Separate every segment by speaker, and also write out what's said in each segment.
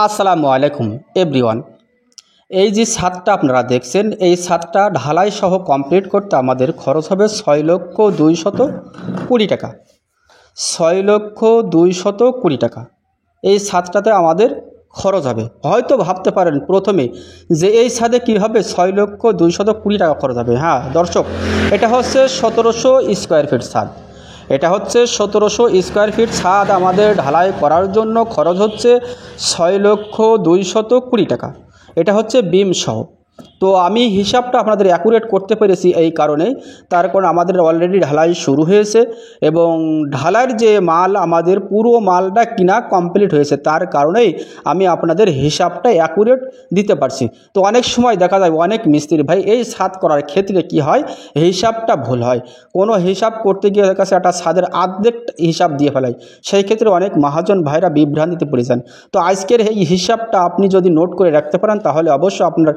Speaker 1: আসসালামু আলাইকুম এভরিওয়ান। এই যে ছাদটা আপনারা দেখছেন, এই ছাদটা ঢালাই সহ কমপ্লিট করতে আমাদের খরচ হবে 6,220,000 টাকা। 6,220,000 টাকা এই ছাদটাতে আমাদের খরচ হবে। হয়তো ভাবতে পারেন প্রথমে যে এই ছাদে কী হবে 6,220,000 টাকা খরচ হবে। হ্যাঁ দর্শক, এটা হচ্ছে 1700 স্কোয়ার ফিট ছাদ। এটা হচ্ছে 1700 স্কোয়ার ফিট ছাদ আমাদের ঢালাই করার জন্য খরচ হচ্ছে 6,220,000 টাকা। এটা হচ্ছে বিম সহ। তো আমি হিসাবটা আপনাদের অ্যাকুরেট করতে পেরেছি এই কারণে, তার কারণ আমাদের অলরেডি ঢালাই শুরু হয়েছে এবং ঢালাইয়ের যে মাল আমাদের পুরো মালটা কিনা কমপ্লিট হয়েছে, তার কারণেই আমি আপনাদের হিসাবটা অ্যাকুরেট দিতে পারছি। তো অনেক সময় দেখা যায় অনেক মিস্ত্রি ভাই এই ছাদ করার ক্ষেত্রে কি হয়, হিসাবটা ভুল হয়। কোনো হিসাব করতে গিয়ে কাছে একটা ছাদের অর্ধেক হিসাব দিয়ে ফেলায়, সেই ক্ষেত্রে অনেক মহাজন ভাইরা বিভ্রান্তিতে পড়ে যান। তো আজকের এই হিসাবটা আপনি যদি নোট করে রাখতে পারেন তাহলে অবশ্যই আপনার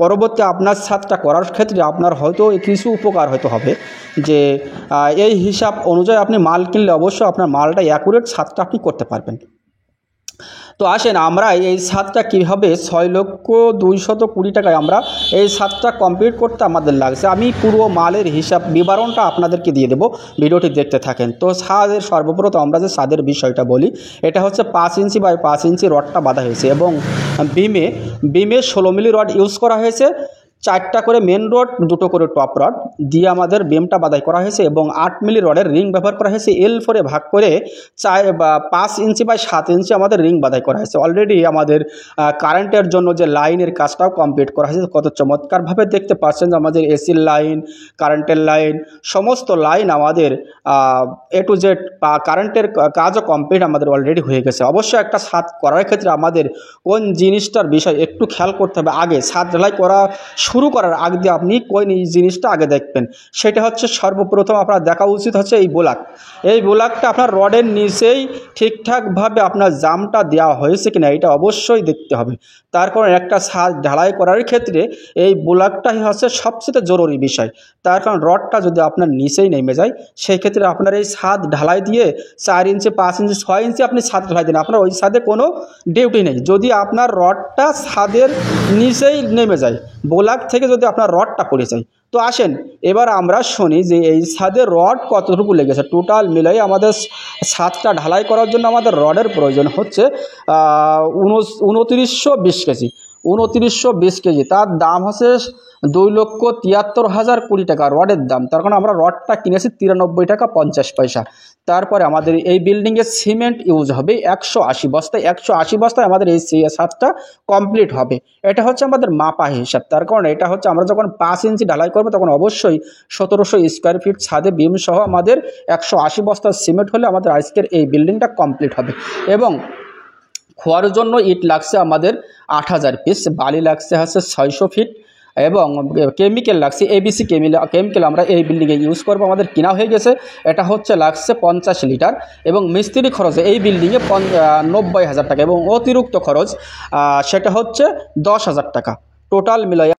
Speaker 1: পরবর্তী আপনার ছাদটা করার ক্ষেত্রে আপনার হয়তো কিছু উপকার হয়তো হবে। যে এই হিসাব অনুযায়ী আপনি মাল কিনলে অবশ্যই আপনার মালটা অ্যাকুরেট ছাদটা আপনি করতে পারবেন। তো আসেন আমরা এই ছাদটা কীভাবে 6,220,000 টাকায় আমরা এই ছাদটা কমপ্লিট করতে আমাদের লাগছে, আমি পুরো মালের হিসাব বিবরণটা আপনাদেরকে দিয়ে দেবো, ভিডিওটি দেখতে থাকেন। তো ছাদের সর্বপ্রথম আমরা যে ছাদের বিষয়টা বলি, এটা হচ্ছে 5 ইঞ্চি বাই 5 ইঞ্চি রডটা বাঁধা হয়েছে এবং বিমে 16 মিলি রড ইউজ করা হয়েছে। 4টা করে মেন রড, 2টো করে টপ রড দিয়ে আমাদের বিমটা বাঁধাই করা হয়েছে এবং 8 মিলি রডের রিং ব্যবহার করা হয়েছে। L4 ভাগ করে 5 ইঞ্চি বাই 7 ইঞ্চি আমাদের রিং বাঁধাই করা হয়েছে। অলরেডি আমাদের কারেন্টের জন্য যে লাইনের কাজটাও কমপ্লিট করা হয়েছে। কত চমৎকারভাবে দেখতে পাচ্ছেন যে আমাদের এসির লাইন, কারেন্টের লাইন, সমস্ত লাইন আমাদের A to Z কারেন্টের কাজও কমপ্লিট আমাদের অলরেডি হয়ে গেছে। অবশ্যই একটা ছাদ করার ক্ষেত্রে আমাদের কোন জিনিসটার বিষয় একটু খেয়াল করতে হবে। আগে ছাদ ঢালাই করা শুরু করার আগে দিয়ে আপনি কোন জিনিসটা আগে দেখবেন, সেটা হচ্ছে সর্বপ্রথম আপনার দেখা উচিত হচ্ছে এই বোলাক। এই বোলাকটা আপনার রডের নিচেই ঠিকঠাকভাবে আপনার জামটা দেওয়া হয়েছে কিনা এটা অবশ্যই দেখতে হবে। তার কারণ একটা ছাদ ঢালাই করার ক্ষেত্রে এই বোলাকটাই হচ্ছে সবচেয়ে জরুরি বিষয়। তার কারণ রডটা যদি আপনার নিচেই নেমে যায়, সেই ক্ষেত্রে আপনার এই ছাদ ঢালাই দিয়ে 4 ইঞ্চি 5 ইঞ্চি 6 ইঞ্চি আপনি ছাদ ঢালাই দিন, আপনার ওই ছাদে কোনো ডিউটি নেই। যদি আপনার রডটা ছাদের নিচেই নেমে যায়, বোলাক থেকে যদি আপনার রডটা পড়ে যায়। তো আসেন এবার আমরা শুনি যে এই ছাদের রড কতটুকু লেগেছে। টোটাল মিলাই আমাদের ছাদটা ঢালাই করার জন্য আমাদের রডের প্রয়োজন হচ্ছে 2920 কেজি। 2920 কেজি, তার দাম হচ্ছে 2,73,020 টাকা রডের দাম। তার কারণ আমরা রডটা কিনেছি 93 টাকা 50 পয়সা। তারপরে আমাদের এই বিল্ডিংয়ে সিমেন্ট ইউজ হবে 180 বস্তায়। 180 বস্তায় আমাদের এই ছাদটা কমপ্লিট হবে। এটা হচ্ছে আমাদের মাপা হিসাব। তার কারণ এটা হচ্ছে আমরা যখন 5 ইঞ্চি ঢালাই করবো তখন অবশ্যই 1700 স্কোয়ার ফিট ছাদে বিম সহ আমাদের 180 বস্তা সিমেন্ট হলে আমাদের আজকের এই বিল্ডিংটা কমপ্লিট হবে। এবং খোয়ার জন্য ইট লাগছে আমাদের 8000 পিস, বালি লাগছে হচ্ছে 600 ফিট এবং কেমিক্যাল লাগছে ABC কেমিক্যাল আমরা এই বিল্ডিংয়ে ইউজ করবো, আমাদের কিনা হয়ে গেছে। এটা হচ্ছে লাগছে 50 লিটার এবং মিস্ত্রি খরচে এই বিল্ডিংয়ে 90,000 টাকা এবং অতিরিক্ত খরচ সেটা হচ্ছে 10,000 টাকা। টোটাল মিলাই